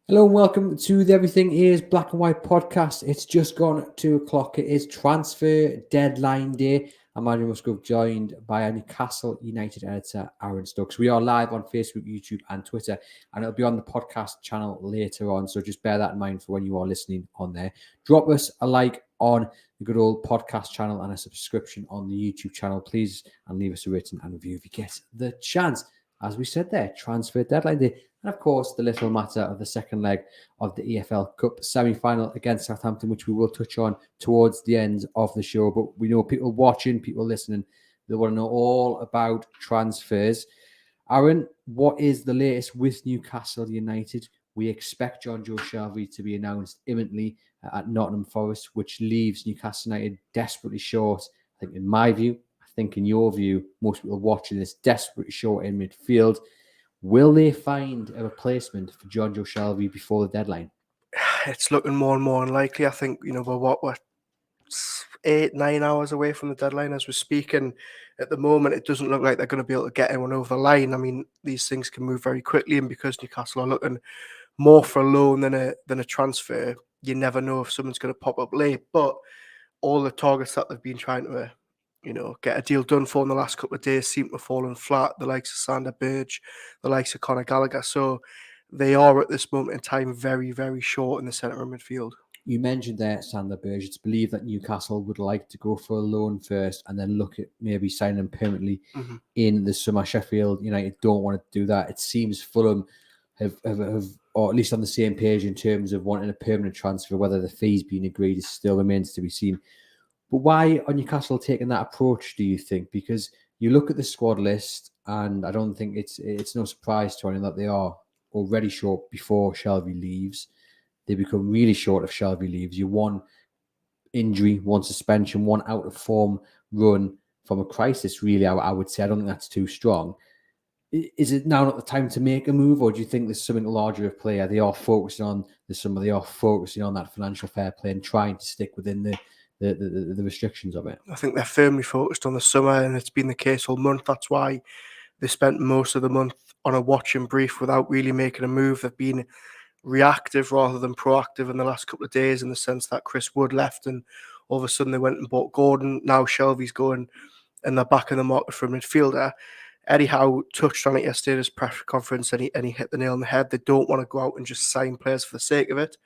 Hello and welcome to the Everything is Black and White podcast. It's just gone 2 o'clock. It is transfer deadline day. I'm Andrew Musgrove, joined by our Newcastle United editor, Aaron Stokes. We are live on Facebook, YouTube, and Twitter, and it'll be on the podcast channel later on. So just bear that in mind for when you are listening on there. Drop us a like on the good old podcast channel and a subscription on the YouTube channel, please, and leave us a rating and review if you get the chance. As we said there, transfer deadline day. And of course, the little matter of the second leg of the EFL Cup semi-final against Southampton, which we will touch on towards the end of the show. But we know people watching, people listening, they want to know all about transfers. Aaron, what is the latest with Newcastle United? We expect John Joe Shelvey to be announced imminently at Nottingham Forest, which leaves Newcastle United desperately short. I think in my view, I think in your view, most people watching this desperately short in midfield. Will they find a replacement for John Joe Shelvey before the deadline? It's looking more and more unlikely. I think, we're 8-9 hours away from the deadline as we're speaking. At the moment, it doesn't look like they're going to be able to get anyone over the line. I mean, these things can move very quickly, and because Newcastle are looking more for a loan than a transfer, you never know if someone's going to pop up late. But all the targets that they've been trying to get a deal done for in the last couple of days seem to have fallen flat. The likes of Sander Berge, the likes of Conor Gallagher. So they are at this moment in time very, very short in the centre of midfield. You mentioned there Sander Berge. It's believed that Newcastle would like to go for a loan first and then look at maybe signing him permanently in the summer. Sheffield United don't want to do that. It seems Fulham have or at least on the same page in terms of wanting a permanent transfer. Whether the fees being agreed is still remains to be seen. But why are Newcastle taking that approach, do you think? Because you look at the squad list, and I don't think it's no surprise to anyone that they are already short before Shelvey leaves. They become really short if Shelvey leaves. You one injury, one suspension, one out of form run from a crisis, really, I would say. I don't think that's too strong. Is it now not the time to make a move, or do you think there's something larger at play? They are focusing on the summer, they are focusing on that financial fair play and trying to stick within the restrictions of it? I think they're firmly focused on the summer, and it's been the case all month. That's why they spent most of the month on a watch and brief without really making a move. They've been reactive rather than proactive in the last couple of days, in the sense that Chris Wood left and all of a sudden they went and bought Gordon. Now Shelvey's going and they're back in the market for a midfielder. Eddie Howe touched on it yesterday at his press conference, and he hit the nail on the head. They don't want to go out and just sign players for the sake of it.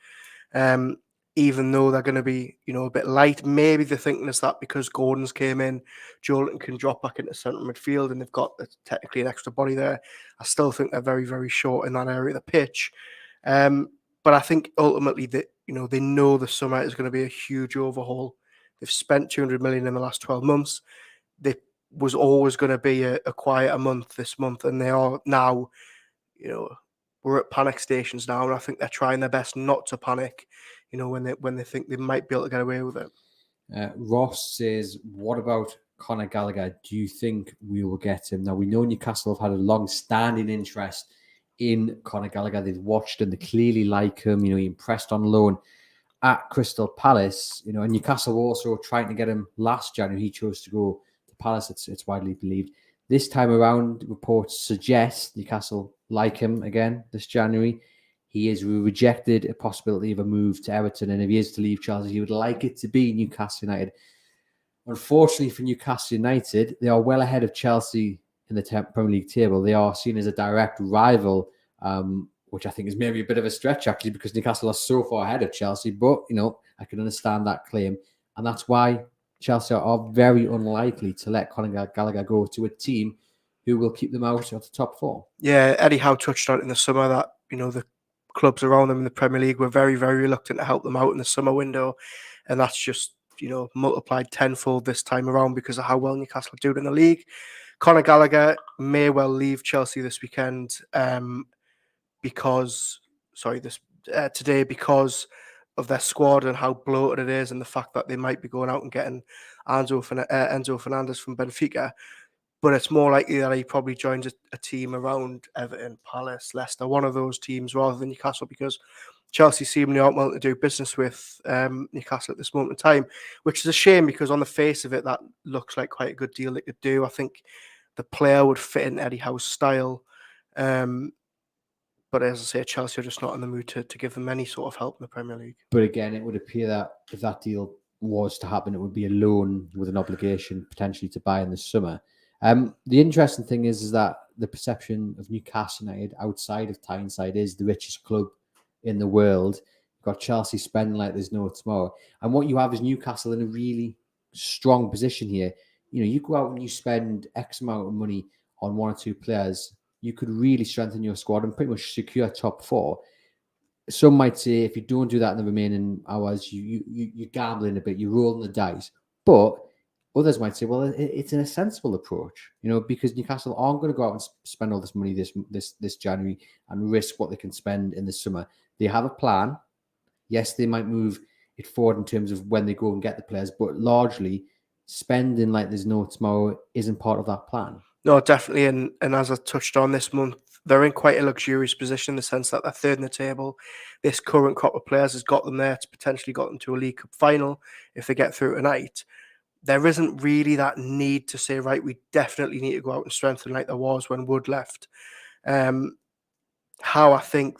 Even though they're going to be, a bit light. Maybe they're thinking it's that because Gordon's came in, Joelinton can drop back into centre midfield and they've got technically an extra body there. I still think they're very, very short in that area of the pitch. But I think ultimately that, they know the summer is going to be a huge overhaul. They've spent 200 million in the last 12 months. There was always going to be a quieter month this month, and they are now, we're at panic stations now, and I think they're trying their best not to panic, when they think they might be able to get away with it. Ross says, what about Conor Gallagher? Do you think we will get him? Now, we know Newcastle have had a long-standing interest in Conor Gallagher. They've watched him. They clearly like him. He impressed on loan at Crystal Palace. And Newcastle were also trying to get him last January. He chose to go to Palace, it's widely believed. This time around, reports suggest Newcastle like him again this January. He has rejected a possibility of a move to Everton, and if he is to leave Chelsea, he would like it to be Newcastle United. Unfortunately for Newcastle United, they are well ahead of Chelsea in the Premier League table. They are seen as a direct rival, which I think is maybe a bit of a stretch, actually, because Newcastle are so far ahead of Chelsea. But, I can understand that claim. And that's why Chelsea are very unlikely to let Conor Gallagher go to a team who will keep them out of the top four. Yeah, Eddie Howe touched on it in the summer that, the clubs around them in the Premier League were very, very reluctant to help them out in the summer window. And that's just, multiplied tenfold this time around because of how well Newcastle are doing in the league. Conor Gallagher may well leave Chelsea this weekend today because of their squad and how bloated it is, and the fact that they might be going out and getting Enzo Fernandez from Benfica. But it's more likely that he probably joins a team around Everton, Palace, Leicester, one of those teams rather than Newcastle, because Chelsea seemingly aren't willing to do business with Newcastle at this moment in time, which is a shame because on the face of it, that looks like quite a good deal they could do. I think the player would fit in Eddie Howe's style. But as I say, Chelsea are just not in the mood to give them any sort of help in the Premier League. But again, it would appear that if that deal was to happen, it would be a loan with an obligation potentially to buy in the summer. The interesting thing is that the perception of Newcastle United outside of Tyneside is the richest club in the world. You've got Chelsea spending like there's no tomorrow. And what you have is Newcastle in a really strong position here. You know, you go out and you spend X amount of money on one or two players, you could really strengthen your squad and pretty much secure top four. Some might say if you don't do that in the remaining hours, you're gambling a bit, you're rolling the dice. But others might say, well, it's a sensible approach, you know, because Newcastle aren't going to go out and spend all this money this January and risk what they can spend in the summer. They have a plan. Yes, they might move it forward in terms of when they go and get the players, but largely spending like there's no tomorrow isn't part of that plan. No, definitely. And as I touched on this month, they're in quite a luxurious position in the sense that they're third in the table. This current crop of players has got them there. It's potentially got them to a League Cup final if they get through tonight. There isn't really that need to say, right, we definitely need to go out and strengthen like there was when Wood left. How I think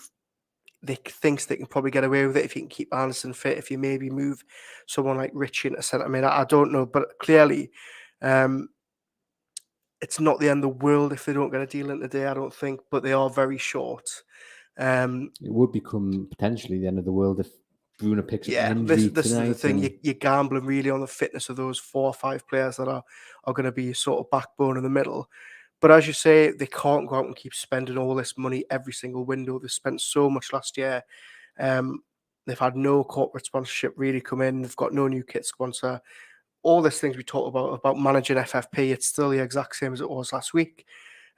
they thinks they can probably get away with it if you can keep Anderson fit, if you maybe move someone like Richie into centre. I mean, I don't know, but clearly it's not the end of the world if they don't get a deal in today, I don't think, but they are very short. It would become potentially the end of the world if Bruno picks up an injury this tonight. is the thing. You're gambling really on the fitness of those 4 or 5 players that are going to be sort of backbone in the middle. But as you say, they can't go out and keep spending all this money every single window. They spent so much last year. They've had no corporate sponsorship really come in. They've got no new kit sponsor. All these things we talk about managing FFP, it's still the exact same as it was last week.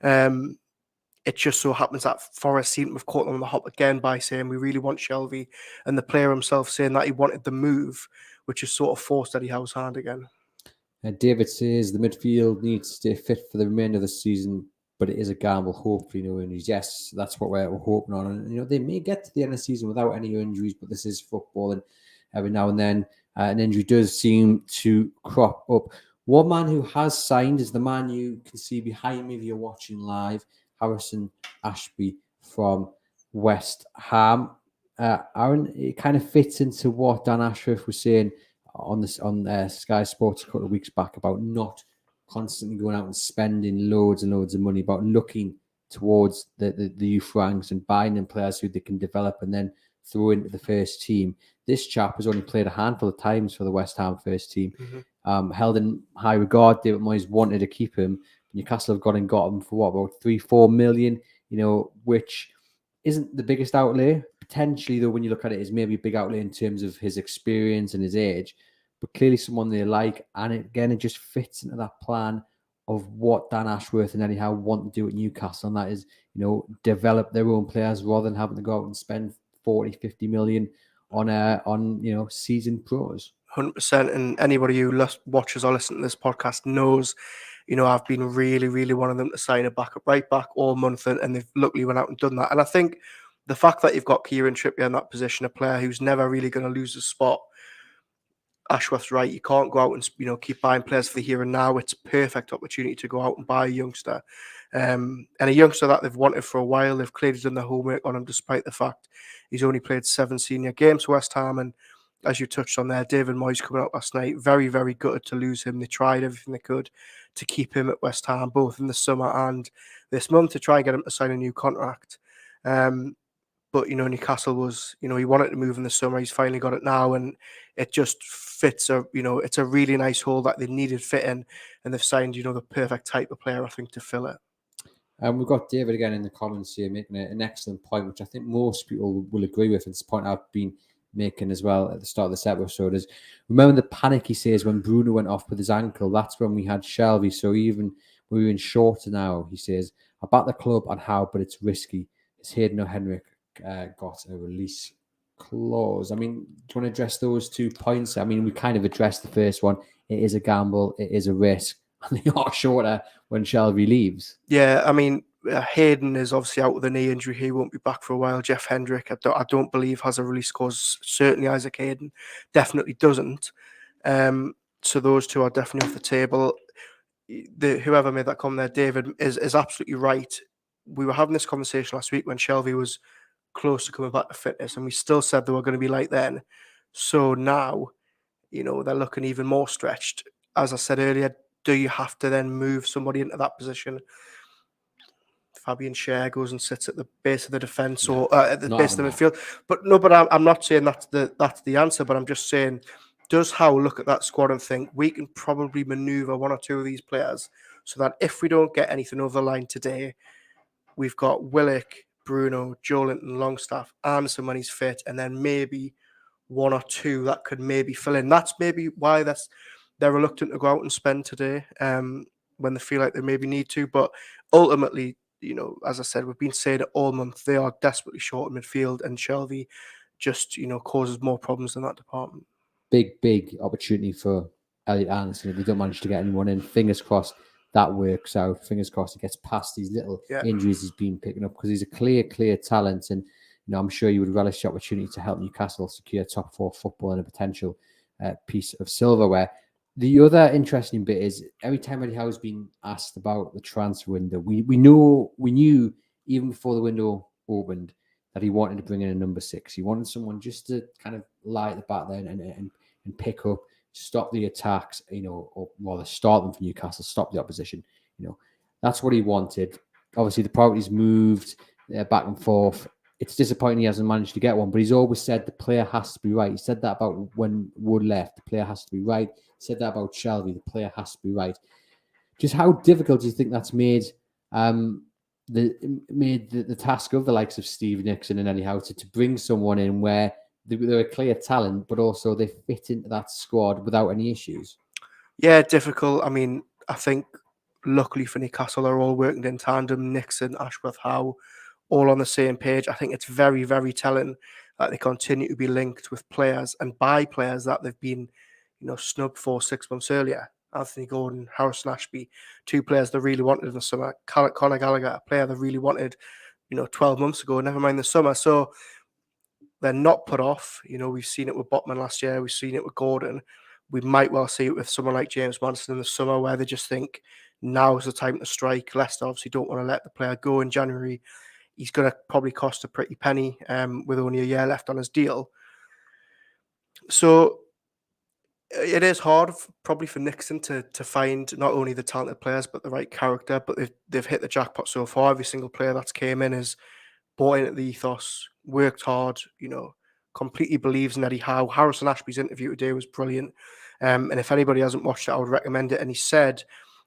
It just so happens that Forest seem to have caught them on the hop again by saying we really want Shelvey, and the player himself saying that he wanted the move, which has sort of forced Eddie Howe's hand again. David says the midfield needs to stay fit for the remainder of the season, but it is a gamble. Hopefully, no injuries. Yes, that's what we're hoping on. And you know, they may get to the end of the season without any injuries, but this is football, and every now and then an injury does seem to crop up. One man who has signed is the man you can see behind me if you're watching live, Harrison Ashby from West Ham. Aaron, it kind of fits into what Dan Ashworth was saying on Sky Sports a couple of weeks back about not constantly going out and spending loads and loads of money, about looking towards the youth ranks and buying them players who they can develop and then throw into the first team. This chap has only played a handful of times for the West Ham first team. Held in high regard. David Moyes wanted to keep him. Newcastle have got him for what, about 3-4 million, you know, which isn't the biggest outlay. Potentially, though, when you look at it, is maybe a big outlay in terms of his experience and his age, but clearly someone they like. And it just fits into that plan of what Dan Ashworth and Eddie Howe want to do at Newcastle, and that is, you know, develop their own players rather than having to go out and spend 40-50 million on you know, seasoned pros. 100%. And anybody who watches or listens to this podcast knows, you know, I've been really, really wanting them to sign a backup right back all month, and they've luckily went out and done that. And I think the fact that you've got Kieran Trippier in that position, a player who's never really going to lose his spot, Ashworth's right. You can't go out and, you know, keep buying players for the here and now. It's a perfect opportunity to go out and buy a youngster, and a youngster that they've wanted for a while. They've clearly done their homework on him, despite the fact he's only played 7 senior games for West Ham. And as you touched on there, David Moyes coming out last night, very, very gutted to lose him. They tried everything they could to keep him at West Ham, both in the summer and this month, to try and get him to sign a new contract. But, you know, Newcastle was, you know, he wanted to move in the summer. He's finally got it now, and it just fits. You know, it's a really nice hole that they needed fitting, and they've signed, you know, the perfect type of player, I think, to fill it. And we've got David again in the comments here making an excellent point, which I think most people will agree with. It's a point I've been making as well at the start of this episode is, remember the panic, he says, when Bruno went off with his ankle. That's when we had Shelvey. So even we're in shorter now, he says, I back the club on how, but it's risky. It's Hayden or Henrik got a release clause. I mean, do you want to address those 2 points? I mean, we kind of addressed the first one. It is a gamble. It is a risk. And they are shorter when Shelvey leaves. Yeah, I mean, Hayden is obviously out with a knee injury. He won't be back for a while. Jeff Hendrick, I don't believe has a release clause. Certainly Isaac Hayden definitely doesn't. So those 2 are definitely off the table. Whoever made that comment there, David, is absolutely right. we were having this conversation last week when Shelvey was close to coming back to fitness, and we still said they were going to be like then. So now, they're looking even more stretched. As I said earlier, do you have to then move somebody into that position? Fabian Schär goes and sits at the base of the defence or at the base of the midfield. But I'm not saying that's the answer, but I'm just saying, does Howe look at that squad and think we can probably manoeuvre one or two of these players so that if we don't get anything over the line today, we've got Willock, Bruno, Joelinton, Longstaff, Anderson when he's fit, and then maybe one or two that could maybe fill in. That's maybe why they're reluctant to go out and spend today when they feel like they maybe need to. But ultimately, as I said, we've been saying it all month, they are desperately short in midfield, and Shelvey just, causes more problems in that department. Big opportunity for Elliot Anderson if they don't manage to get anyone in. Fingers crossed that works out. Fingers crossed he gets past these little injuries he's been picking up, because he's a clear talent, and I'm sure you would relish the opportunity to help Newcastle secure top 4 football and a potential piece of silverware. The other interesting bit is every time Eddie Howe's been asked about the transfer window, we knew even before the window opened that he wanted to bring in a number 6. He wanted someone just to kind of lie at the back there and pick up, stop the attacks, or rather start them for Newcastle, stop the opposition. That's what he wanted. Obviously, the priorities moved back and forth. It's disappointing he hasn't managed to get one, but he's always said the player has to be right. He said that about when Wood left, the player has to be right. He said that about Shelvey, the player has to be right. Just how difficult do you think that's made the task of the likes of Steve Nixon and Eddie Howe to bring someone in where they're a clear talent, but also they fit into that squad without any issues? Yeah, difficult. I mean, I think luckily for Newcastle, they're all working in tandem. Nixon, Ashworth, Howe, all on the same page. I think it's very, very telling that they continue to be linked with players and by players that they've been, snubbed for 6 months earlier. Anthony Gordon, Harrison Ashby, 2 players they really wanted in the summer. Conor Gallagher, a player they really wanted, 12 months ago, never mind the summer. So they're not put off. We've seen it with Botman last year. We've seen it with Gordon. We might well see it with someone like James Maddison in the summer, where they just think now's the time to strike. Leicester obviously don't want to let the player go in January. He's going to probably cost a pretty penny with only a year left on his deal. So it is hard probably for Nixon to find not only the talented players but the right character. But they've hit the jackpot so far. Every single player that's came in has bought into the ethos, worked hard, completely believes in Eddie Howe. Harrison Ashby's interview today was brilliant. And if anybody hasn't watched it, I would recommend it. And he said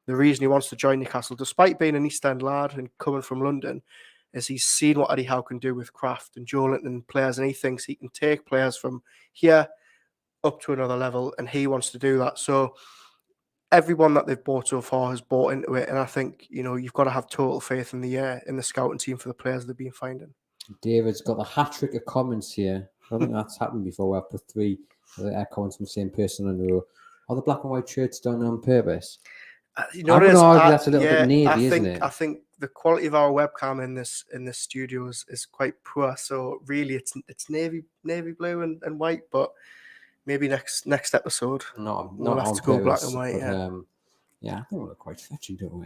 the reason he wants to join Newcastle, despite being an East End lad and coming from London, is he's seen what Eddie Howe can do with Kraft and Joelinton and players, and he thinks he can take players from here up to another level, and he wants to do that. So everyone that they've bought so far has bought into it, and I think you've got to have total faith in the scouting team for the players they've been finding. David's got a hat trick of comments here. I don't think that's happened before. Where I put 3 comments from the same person in a row. Are the black and white shirts done on purpose? I'm going to argue that's a little bit navy, isn't it? I think the quality of our webcam in this studio is quite poor. So really, it's navy blue and white. But maybe next episode, we'll have to go black and white. I think we're quite fetching, don't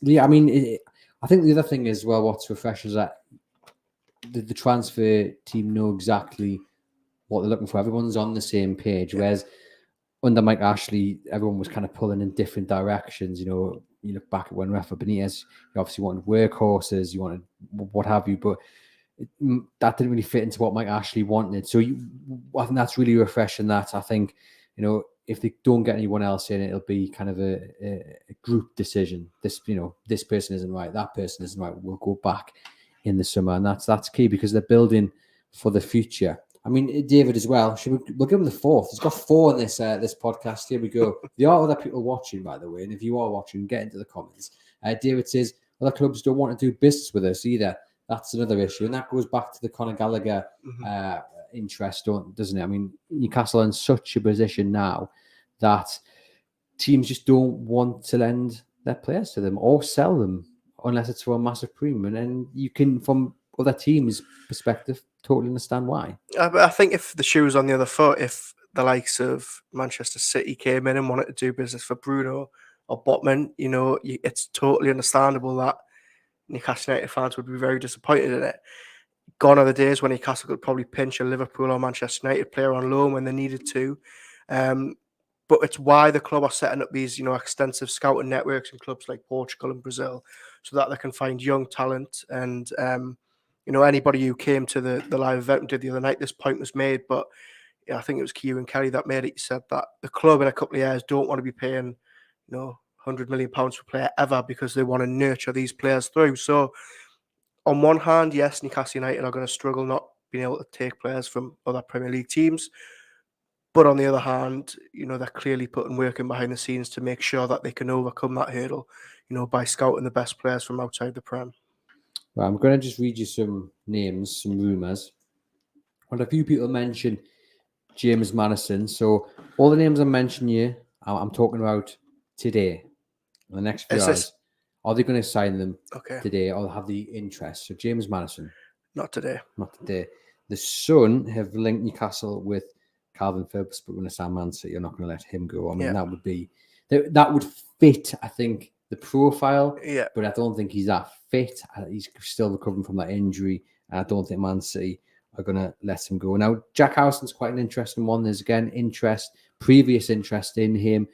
we? I mean, I think the other thing as well, what's refreshing is that the transfer team know exactly what they're looking for. Everyone's on the same page. Whereas under Mike Ashley, everyone was kind of pulling in different directions. You look back at when Rafa Benitez, you obviously wanted workhorses, you wanted what have you, but that didn't really fit into what Mike Ashley wanted. So I think that's really refreshing. That I think, if they don't get anyone else in, it'll be kind of a group decision. This person isn't right, that person isn't right. We'll go back in the summer, and that's key because they're building for the future. I mean, David as well. We'll give him the 4th. He's got 4 in this podcast. Here we go. There are other people watching, by the way, and if you are watching, get into the comments. David says other clubs don't want to do business with us either. That's another issue, and that goes back to the Conor Gallagher interest, doesn't it? I mean, Newcastle are in such a position now that teams just don't want to lend their players to them or sell them unless it's for a massive premium. And you can, from other teams' perspective, totally understand why. I think if the shoe was on the other foot, if the likes of Manchester City came in and wanted to do business for Bruno or Botman, it's totally understandable that Newcastle United fans would be very disappointed in it. Gone are the days when Newcastle could probably pinch a Liverpool or Manchester United player on loan when they needed to. But it's why the club are setting up these, extensive scouting networks in clubs like Portugal and Brazil, so that they can find young talent. And anybody who came to the live event and did the other night, this point was made. But I think it was Kieran Kelly that made it. He said that the club in a couple of years don't want to be paying, £100 million per player ever, because they want to nurture these players through. So on one hand, yes, Newcastle United are going to struggle not being able to take players from other Premier League teams. But on the other hand, they're clearly putting work in behind the scenes to make sure that they can overcome that hurdle, by scouting the best players from outside the Prem. Well, I'm going to just read you some names, some rumours. Well, a few people mentioned James Maddison. So all the names I'm mentioning here, I'm talking about today, in the next few hours. Are they going to sign them today, or have the interest? So James Maddison. Not today. Not today. The Sun have linked Newcastle with Calvin Phillips, but when it's our Man City, you're not going to let him go. I mean, that would fit, I think, the profile. Yeah. But I don't think he's that fit. He's still recovering from that injury. And I don't think Man City are going to let him go. Now, Jack Harrison's quite an interesting one. There's, again, previous interest in him.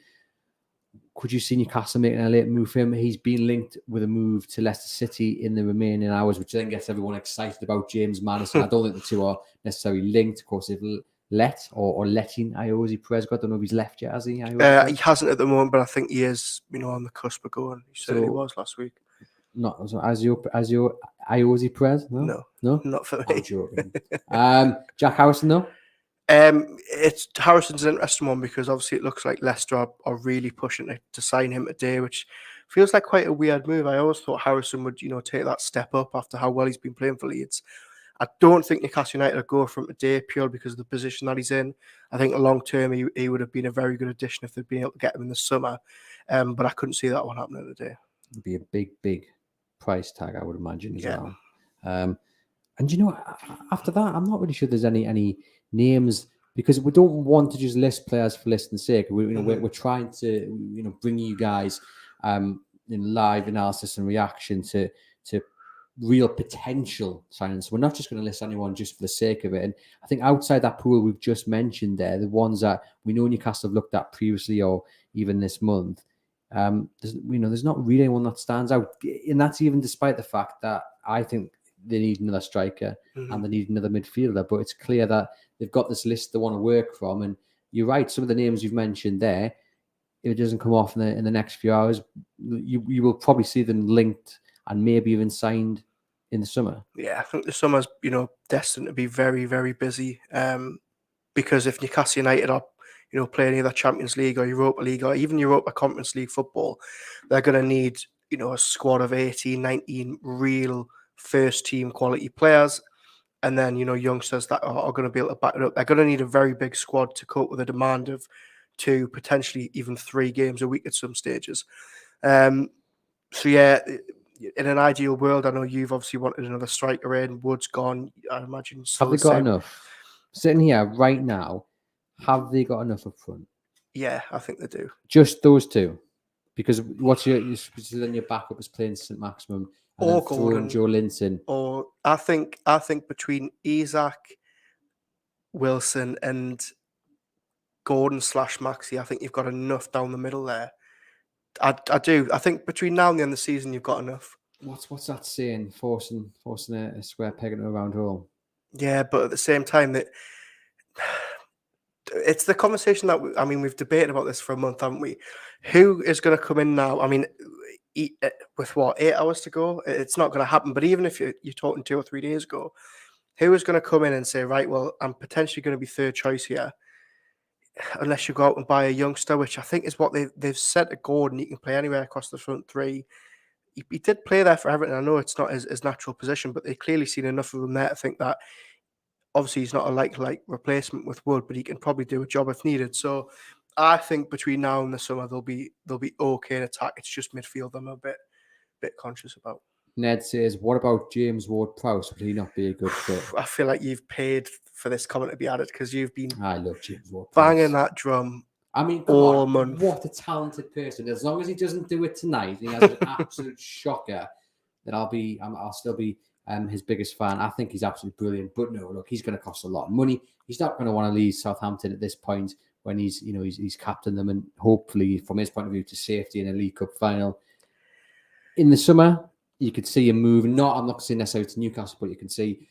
Could you see Newcastle making a late move for him? He's been linked with a move to Leicester City in the remaining hours, which then gets everyone excited about James Maddison. I don't think the two are necessarily linked. Of course, they've letting Iosi Perez go. I don't know if he's left yet, has he? He hasn't at the moment, but I think he is, on the cusp of going. He certainly was last week. Not Iosi Perez? No, not for me. I'm joking. Jack Harrison, though? Harrison's an interesting one, because obviously it looks like Leicester are really pushing to sign him today, which feels like quite a weird move. I always thought Harrison would, take that step up after how well he's been playing for Leeds. I don't think Newcastle United will go for him today purely because of the position that he's in. I think long term he would have been a very good addition if they'd been able to get him in the summer. But I couldn't see that one happening today. It'd be a big, big price tag, I would imagine, as well. And after that, I'm not really sure there's any names, because we don't want to just list players for listing's sake. We're trying to bring you guys in live analysis and reaction to real potential signings. We're not just going to list anyone just for the sake of it. And I think outside that pool we've just mentioned there, the ones that we know Newcastle have looked at previously or even this month, there's not really anyone that stands out. And that's even despite the fact that I think they need another striker and they need another midfielder. But it's clear that they've got this list they want to work from. And you're right, some of the names you've mentioned there, if it doesn't come off in the next few hours, you will probably see them linked and maybe even signed in the summer. Yeah, I think the summer's, destined to be very, very busy. Because if Newcastle United are, playing either Champions League or Europa League or even Europa Conference League football, they're going to need, a squad of 18, 19 real first team quality players. And then, youngsters that are going to be able to back it up. They're going to need a very big squad to cope with the demand of 2, potentially even 3 games a week at some stages. So yeah, in an ideal world, I know you've obviously wanted another striker in. Wood's gone. I imagine. Have they got enough? Sitting here right now, have they got enough up front? Yeah, I think they do. Just those two, because what's then your backup is playing St. Maximum and or then Gordon, Joe Linton. Or I think between Isaac, Wilson, and Gordon / Maxi, I think you've got enough down the middle there. I do. I think between now and the end of the season, you've got enough. What's that saying? Forcing a square peg into a round hole. Yeah, but at the same time, that it's the conversation that we've debated about this for a month, haven't we? Who is going to come in now? I mean, with 8 hours to go, it's not going to happen. But even if you're talking 2 or 3 days ago, who is going to come in and say, right, well, I'm potentially going to be third choice here, unless you go out and buy a youngster, which I think is what they've said to Gordon. He can play anywhere across the front three. He did play there for Everton. I know it's not his natural position, but they've clearly seen enough of him there to think that obviously he's not a like replacement with Wood, but he can probably do a job if needed. So I think between now and the summer they'll be okay in attack. It's just midfield I'm a bit conscious about. Ned says, what about James Ward-Prowse? Would he not be a good fit? I feel like you've paid for this comment to be added because you've been I love James Ward-Prowse. Banging that drum. I mean, all month. What a talented person. As long as he doesn't do it tonight, he has an absolute shocker. then I'll still be his biggest fan. I think he's absolutely brilliant. But no, look, he's going to cost a lot of money. He's not going to want to leave Southampton at this point when he's captained them, and hopefully, from his point of view, to safety in a League Cup final. In the summer, you could see him move. I'm not saying necessarily to Newcastle, but you can see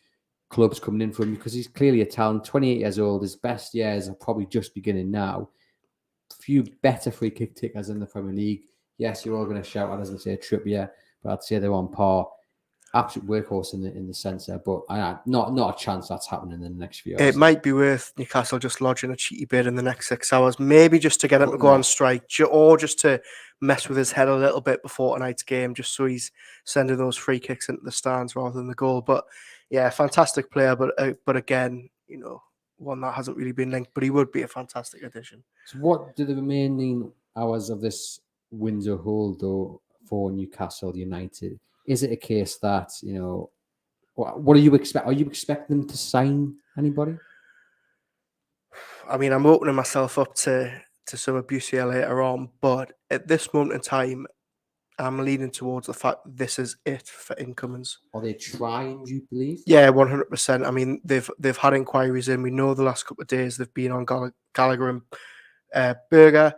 clubs coming in for him because he's clearly a talent. 28 years old. His best years are probably just beginning now. Few better free kick takers in the Premier League. Yes, you're all going to shout out, as I say, Trippier, but I'd say they're on par. Absolute workhorse in the sense there, but not a chance that's happening in the next few hours. It might be worth Newcastle just lodging a cheeky bid in the next 6 hours, maybe just to get him to go on strike, or just to mess with his head a little bit before tonight's game, just so he's sending those free kicks into the stands rather than the goal. But yeah, fantastic player, but again, one that hasn't really been linked, but he would be a fantastic addition. So what do the remaining hours of this window hold, though, for Newcastle United? Is it a case that, what do you expect? Are you expecting them to sign anybody? I mean, I'm opening myself up to some abuse here later on, but at this moment in time, I'm leaning towards the fact this is it for incomings. Are they trying, do you believe? Yeah, 100%. I mean, they've had inquiries in. We know the last couple of days they've been on Gallagher and Berger.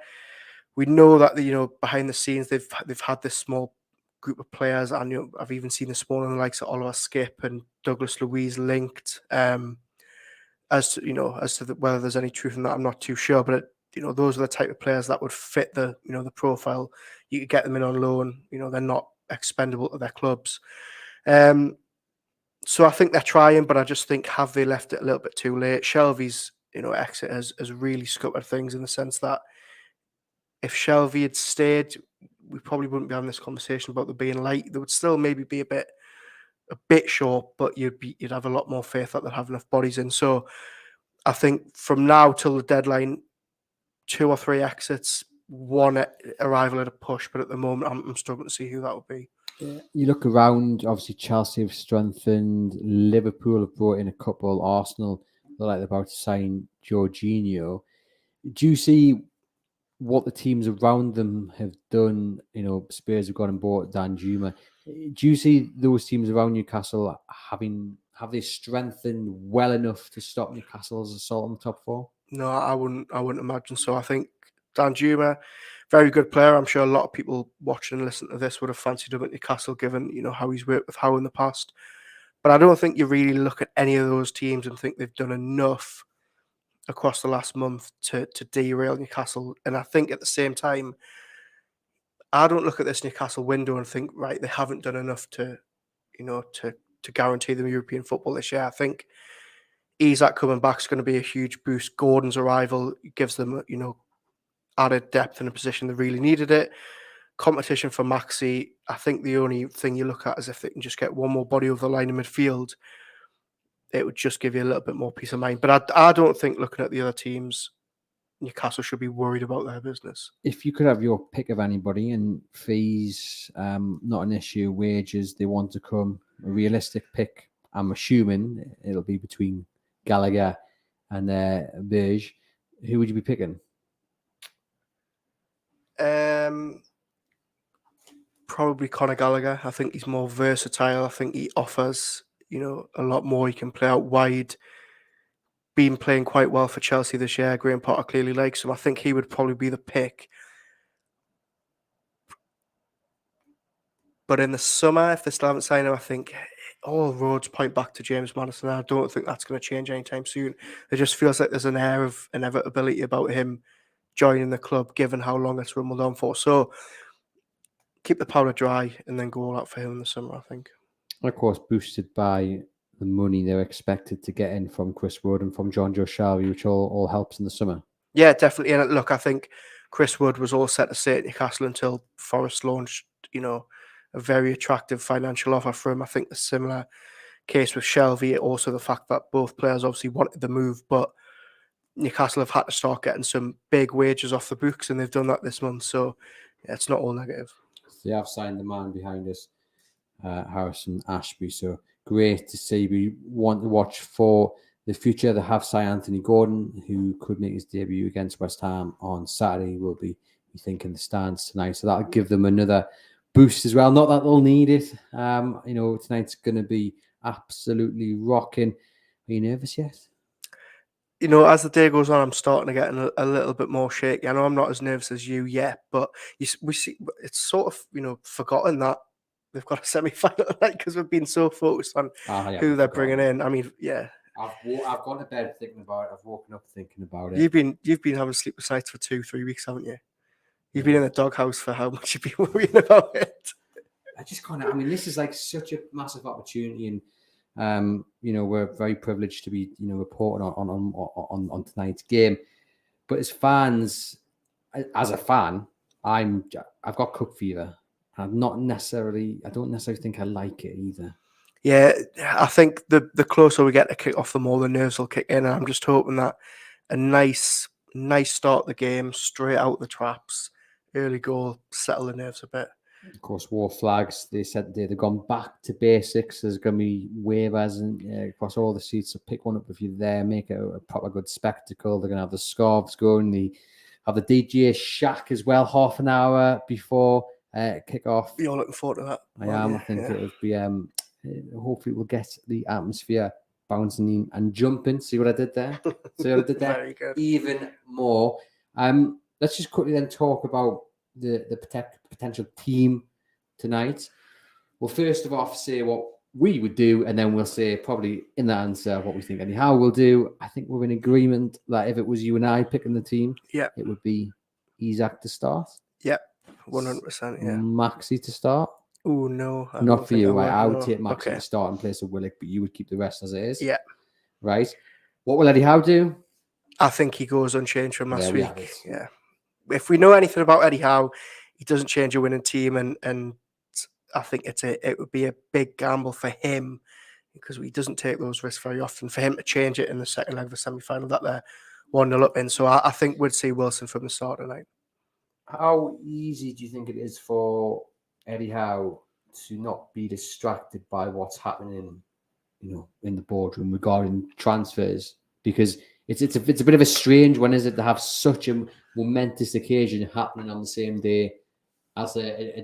We know that behind the scenes they've had this small group of players, and I've even seen this morning the likes of Oliver Skip and Douglas Luiz linked. As to whether there's any truth in that, I'm not too sure. But those are the type of players that would fit the profile. You could get them in on loan. They're not expendable to their clubs. So I think they're trying, but I just think, have they left it a little bit too late? Shelvey's exit has really scuppered things in the sense that if Shelvey had stayed, we probably wouldn't be having this conversation about there being light. There would still maybe be a bit short, but you'd have a lot more faith that they'll have enough bodies in. So I think from now till the deadline, 2 or 3 exits, 1 arrival at a push. But at the moment, I'm struggling to see who that would be. Yeah. You look around, obviously Chelsea have strengthened, Liverpool have brought in a couple, Arsenal they're about to sign Jorginho. Do you see what the teams around them have done? Spurs have gone and bought Danjuma. Do you see those teams around Newcastle have they strengthened well enough to stop Newcastle's assault on the top 4? No, I wouldn't imagine so. I think Danjuma, very good player. I'm sure a lot of people watching and listening to this would have fancied him at Newcastle, given how he's worked with Howe in the past. But I don't think you really look at any of those teams and think they've done enough across the last month to derail Newcastle. And I think at the same time, I don't look at this Newcastle window and think, right, they haven't done enough to guarantee them European football this year. I think Isak coming back is going to be a huge boost. Gordon's arrival gives them, added depth in a position they really needed it. Competition for Maxi, I think the only thing you look at is if they can just get one more body over the line in midfield, it would just give you a little bit more peace of mind. But I don't think, looking at the other teams, Newcastle should be worried about their business. If you could have your pick of anybody, and fees, not an issue, wages, they want to come, a realistic pick, I'm assuming it'll be between Gallagher and Berge. Who would you be picking? Probably Conor Gallagher. I think he's more versatile. I think he offers, a lot more. He can play out wide. Been playing quite well for Chelsea this year. Graham Potter clearly likes him. I think he would probably be the pick. But in the summer, if they still haven't signed him, I think all roads point back to James Maddison. I don't think that's going to change anytime soon. It just feels like there's an air of inevitability about him joining the club, given how long it's rumbled on for. So keep the powder dry and then go all out for him in the summer, I think. Of course, boosted by the money they're expected to get in from Chris Wood and from John Joe Shelvey, which all helps in the summer. Yeah, definitely. And look, I think Chris Wood was all set to stay at Newcastle until Forest launched, a very attractive financial offer for him. I think the similar case with Shelvey, also the fact that both players obviously wanted the move, but Newcastle have had to start getting some big wages off the books, and they've done that this month. So yeah, it's not all negative. They have signed the man behind us, Harrison Ashby. So great to see. We want to watch for the future. They have signed Anthony Gordon, who could make his debut against West Ham on Saturday. We'll be thinking the stands tonight. So that'll give them another boost as well. Not that they'll need it. Tonight's going to be absolutely rocking. Are you nervous yet? As the day goes on, I'm starting to get a little bit more shaky. I know I'm not as nervous as you yet, but we see it's sort of forgotten that they've got a semi-final tonight because we've been so focused on who they're bringing in. I mean, yeah. I've gone to bed thinking about it. I've woken up thinking about it. You've been having sleepless nights for 2-3 weeks, haven't you? You've been in the doghouse for how much you've been worrying about it. I just can't. I mean, this is like such a massive opportunity, and we're very privileged to be reporting on tonight's game. But as fans, as a fan, I've got cup fever. I don't necessarily think I like it either. Yeah, I think the closer we get to kick off, the more the nerves will kick in. And I'm just hoping that a nice start of the game, straight out the traps, early goal, settle the nerves a bit. Of course, war flags. They said they've gone back to basics. There's going to be waivers across all the seats. So pick one up if you're there. Make it a proper good spectacle. They're going to have the scarves going. They have the DJ Shack as well, half an hour before kick off. You're looking forward to that? I am. I think it'll be. Hopefully, we'll get the atmosphere bouncing and jumping. See what I did there? Very good. Even more. Let's just quickly then talk about the potential team tonight. Well, first of all, say what we would do, and then we'll say probably in that answer what we think Eddie Howe will do. I think we're in agreement that if it was you and I picking the team, it would be Isak to start. Yeah, 100%. Yeah, Maxi to start. Oh no, not for you. I would take Maxi to start in place of Willock, but you would keep the rest as it is. Yeah, right. What will Eddie Howe do? I think he goes unchanged from last week. Yeah. If we know anything about Eddie Howe, he doesn't change a winning team, and I think it would be a big gamble for him because he doesn't take those risks very often. For him to change it in the second leg of the semi-final that they're 1-0 up in, so I think we'd see Wilson from the start tonight. How easy do you think it is for Eddie Howe to not be distracted by what's happening, in the boardroom regarding transfers? Because it's a bit of a strange one, is it, to have such a momentous occasion happening on the same day as a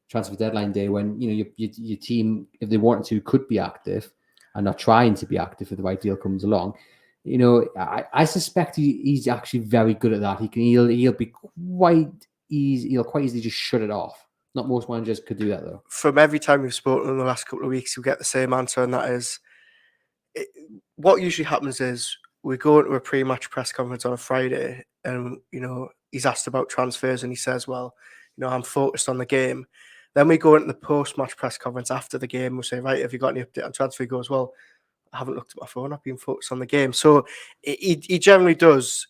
transfer deadline day, when your team, if they wanted to, could be active and not trying to be active if the right deal comes along. I suspect he's actually very good at that. He'll be quite easy. He'll quite easily just shut it off. Not most managers could do that, though. From every time we've spoken in the last couple of weeks, you get the same answer, and that is, what usually happens is we go into a pre-match press conference on a Friday, and he's asked about transfers, and he says, "Well, I'm focused on the game." Then we go into the post-match press conference after the game. We say, "Right, have you got any update on transfer?" He goes, "Well, I haven't looked at my phone. I've been focused on the game." So he generally does,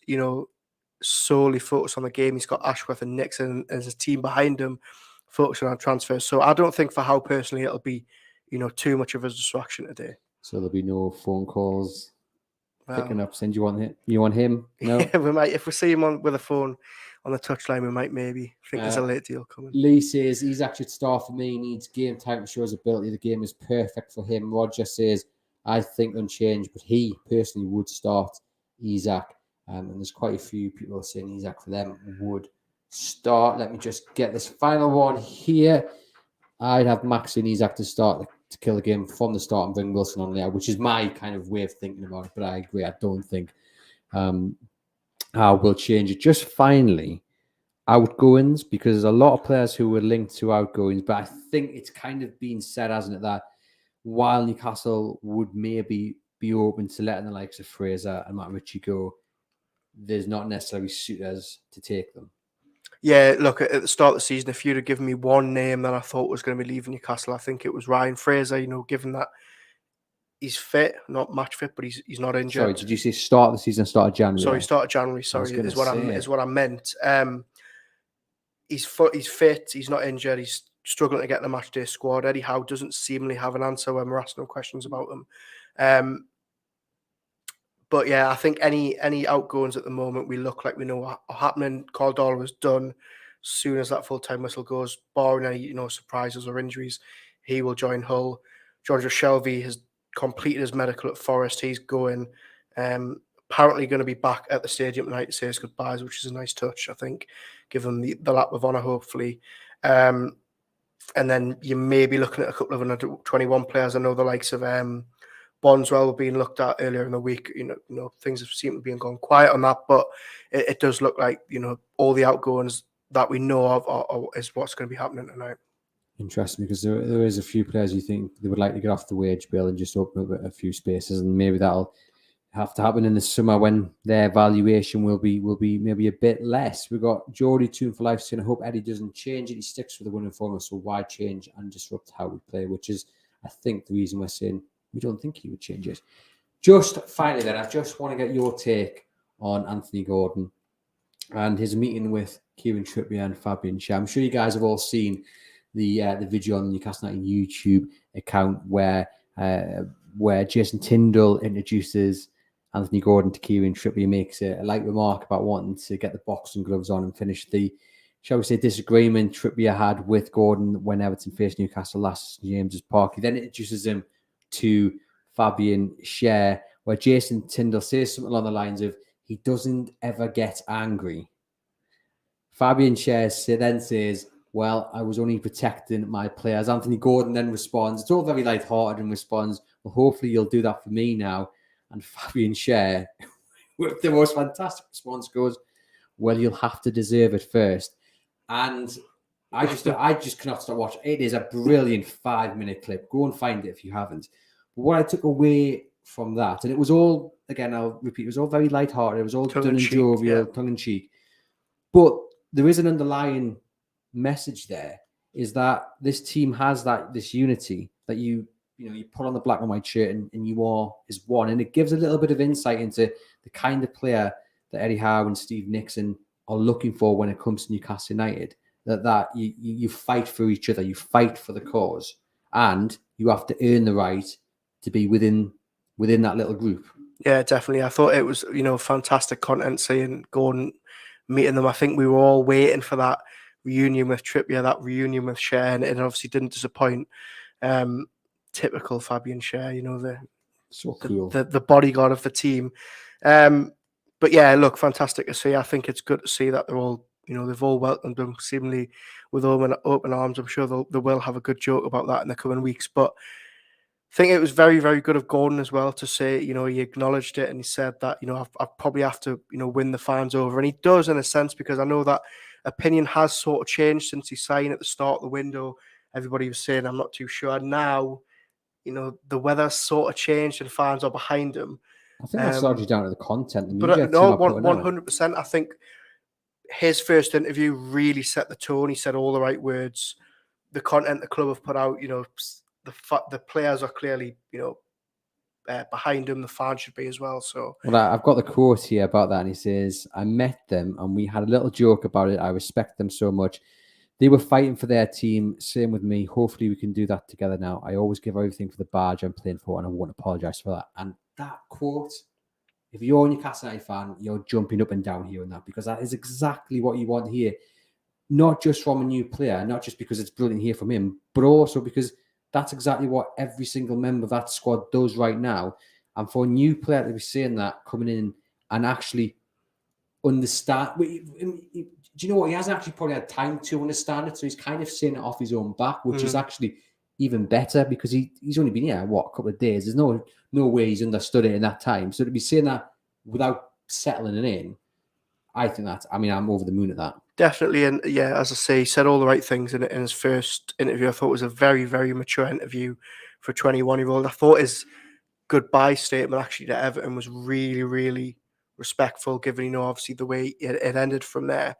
solely focus on the game. He's got Ashworth and Nixon as a team behind him, focusing on transfers. So I don't think for Howe personally it'll be, too much of a distraction today. So there'll be no phone calls picking up saying, you want him? No? Yeah, we might. If we see him with a phone on the touchline, we might maybe think there's a late deal coming. Lee says, he's actually star for me. He needs game time to show his ability. The game is perfect for him. Roger says, I think unchanged, but he personally would start Isak. And there's quite a few people saying Isak for them would start. Let me just get this final one here. I'd have Max and Isak to start to kill the game from the start and bring Wilson on there, which is my kind of way of thinking about it. But I agree. I don't think Howe will change it. Just finally, outgoings, because there's a lot of players who were linked to outgoings, but I think it's kind of been said, hasn't it, that while Newcastle would maybe be open to letting the likes of Fraser and Matt Ritchie go, there's not necessarily suitors to take them. Yeah, look, at the start of the season, if you'd have given me one name that I thought was going to be leaving Newcastle, I think it was Ryan Fraser, given that he's fit, not match fit, but he's not injured. Sorry, did you say start of the season, start of January? Sorry, start of January, is what I meant. He's fit, he's not injured, he's struggling to get in the match day squad. Eddie Howe doesn't seemingly have an answer when we're asking him questions about him. But yeah, I think any outgoings at the moment, we look like we know what are happening. Caldwell was done. As soon as that full-time whistle goes, barring any surprises or injuries, he will join Hull. George Shelvey has completed his medical at Forest. He's going. Apparently going to be back at the stadium tonight to say his goodbyes, which is a nice touch, I think. Give him the lap of honour, hopefully. And then you may be looking at a couple of under 21 players. I know the likes of Bondswell were being looked at earlier in the week. You know, things have seemed to be going quiet on that, but it does look like, you know, all the outgoings that we know of is what's going to be happening tonight. Interesting, because there is a few players you think they would like to get off the wage bill and just open up a few spaces, and maybe that'll have to happen in the summer when their valuation will be maybe a bit less. We've got Geordie Toon for life saying, I hope Eddie doesn't change it. He sticks with the winning formula, so why change and disrupt how we play? Which is, I think, the reason we're saying we don't think he would change it. Just finally then, I just want to get your take on Anthony Gordon and his meeting with Kieran Trippier and Fabian Schär. I'm sure you guys have all seen the video on the Newcastle Unite YouTube account where Jason Tyndall introduces Anthony Gordon to Kieran Trippier, makes a light remark about wanting to get the boxing gloves on and finish the, shall we say, disagreement Trippier had with Gordon when Everton faced Newcastle last James's Park. He then introduces him to Fabian Schär, where Jason Tyndall says something along the lines of, he doesn't ever get angry. Fabian Schär then says, well, I was only protecting my players. Anthony Gordon then responds, it's all very light-hearted, and responds, well, hopefully you'll do that for me now. And Fabian Schär, with the most fantastic response, goes, well, you'll have to deserve it first. And I just cannot stop watching. It is a brilliant 5-minute clip. Go and find it if you haven't. But what I took away from that, and it was all, again, I'll repeat, it was all very light-hearted. It was all done in jovial, tongue-in-cheek. But there is an underlying message there, is that this team has this unity that you put on the black and white shirt and you are as one. And it gives a little bit of insight into the kind of player that Eddie Howe and Steve Nixon are looking for when it comes to Newcastle United. That you fight for each other, you fight for the cause, and you have to earn the right to be within that little group. Yeah, definitely. I thought it was, fantastic content seeing Gordon meeting them. I think we were all waiting for that reunion with Trippier, that reunion with Schär, and it obviously didn't disappoint. Typical Fabian Schär, the bodyguard of the team. But yeah, look, fantastic to see. I think it's good to see that they're all, they've all welcomed them seemingly with open arms. I'm sure they will have a good joke about that in the coming weeks. But I think it was very, very good of Gordon as well to say, he acknowledged it and he said that, I probably have to, win the fans over. And he does, in a sense, because I know that opinion has sort of changed since he signed at the start of the window. Everybody was saying, I'm not too sure. Now, the weather's sort of changed and fans are behind him. I think that's largely down to the content. The but no, 100%. I think his first interview really set the tone. He said all the right words. The content the club have put out, the players are clearly, behind him. The fans should be as well. So, well, I've got the quote here about that, and he says, "I met them, and we had a little joke about it. I respect them so much. They were fighting for their team. Same with me. Hopefully, we can do that together now. I always give everything for the badge I'm playing for, and I won't apologise for that." And that quote, if you're a Newcastle United fan, you're jumping up and down hearing that, because that is exactly what you want to hear. Not just from a new player, not just because it's brilliant to hear from him, but also because that's exactly what every single member of that squad does right now. And for a new player to be saying that, coming in and actually understand, do you know what? He hasn't actually probably had time to understand it, so he's kind of saying it off his own back, which is actually even better, because he's only been here, a couple of days. There's no way he's understood it in that time. So to be saying that without settling it in, I think I'm over the moon at that. Definitely. And yeah, as I say, he said all the right things in his first interview. I thought it was a very, very mature interview for a 21-year-old. I thought his goodbye statement actually to Everton was really, really respectful, given, obviously the way it ended from there.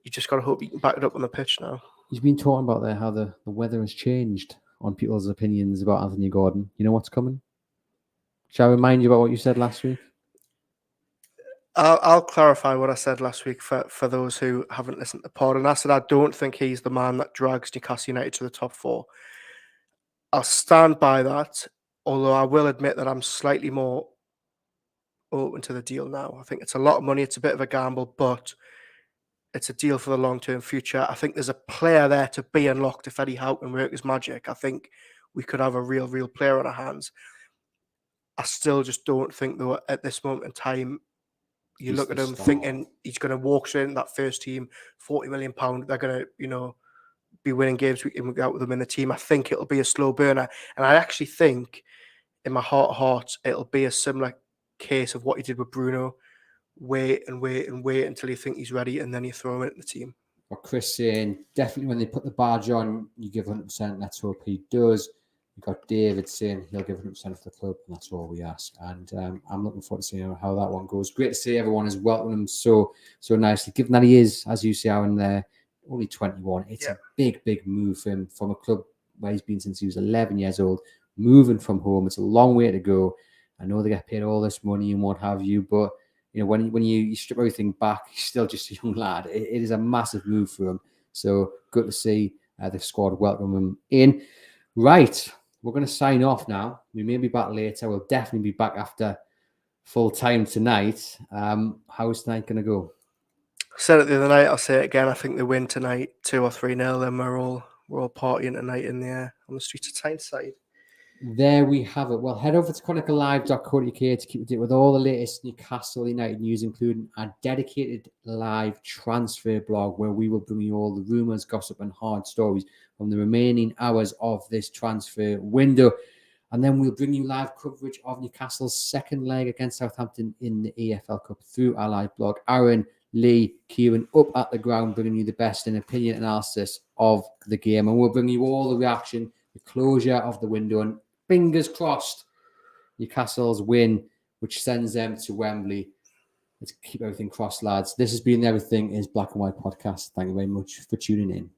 You just got to hope he can back it up on the pitch now. You've been talking about there how the weather has changed on people's opinions about Anthony Gordon. You know what's coming? Shall I remind you about what you said last week? I'll clarify what I said last week for those who haven't listened to the pod. And I said I don't think he's the man that drags Newcastle United to the top four. I'll stand by that, although I will admit that I'm slightly more open to the deal now. I think it's a lot of money. It's a bit of a gamble, but it's a deal for the long-term future. I think there's a player there to be unlocked if Eddie Howe can work his magic. I think we could have a real player on our hands. I still just don't think, though, at this moment in time, you look at him thinking he's going to walk straight in that first team, £40 million. They're going to, be winning games week in, week out with them in the team. I think it'll be a slow burner. And I actually think, in my heart of hearts, it'll be a similar case of what he did with Bruno. Wait and wait and wait until you think he's ready, and then you throw him into the team. Or Chris saying, definitely when they put the badge on, you give 100%. Let's hope he does. We've got David saying he'll give 100% for the club, and that's all we ask. And I'm looking forward to seeing how that one goes. Great to see everyone is welcoming him so nicely, given that he is, as you say, Aaron, there, only 21. It's a big move for him from a club where he's been since he was 11 years old, moving from home. It's a long way to go. I know they get paid all this money and what have you, but you know, when you strip everything back, he's still just a young lad. It is a massive move for him. So good to see the squad welcome him in. Right, we're going to sign off now. We may be back later. We'll definitely be back after full time tonight. How is tonight going to go? I said it the other night. I'll say it again. I think they win tonight, 2 or 3-0. Then we're all partying tonight in the on the streets of Tyneside. There we have it. Well, head over to chroniclelive.co.uk to keep updated with all the latest Newcastle United news, including our dedicated live transfer blog, where we will bring you all the rumours, gossip, and hard stories from the remaining hours of this transfer window. And then we'll bring you live coverage of Newcastle's second leg against Southampton in the EFL Cup through our live blog. Aaron, Lee, Kieran up at the ground, bringing you the best in opinion analysis of the game. And we'll bring you all the reaction, the closure of the window, and fingers crossed, Newcastle's win, which sends them to Wembley. Let's keep everything crossed, lads. This has been the Everything is Black and White podcast. Thank you very much for tuning in.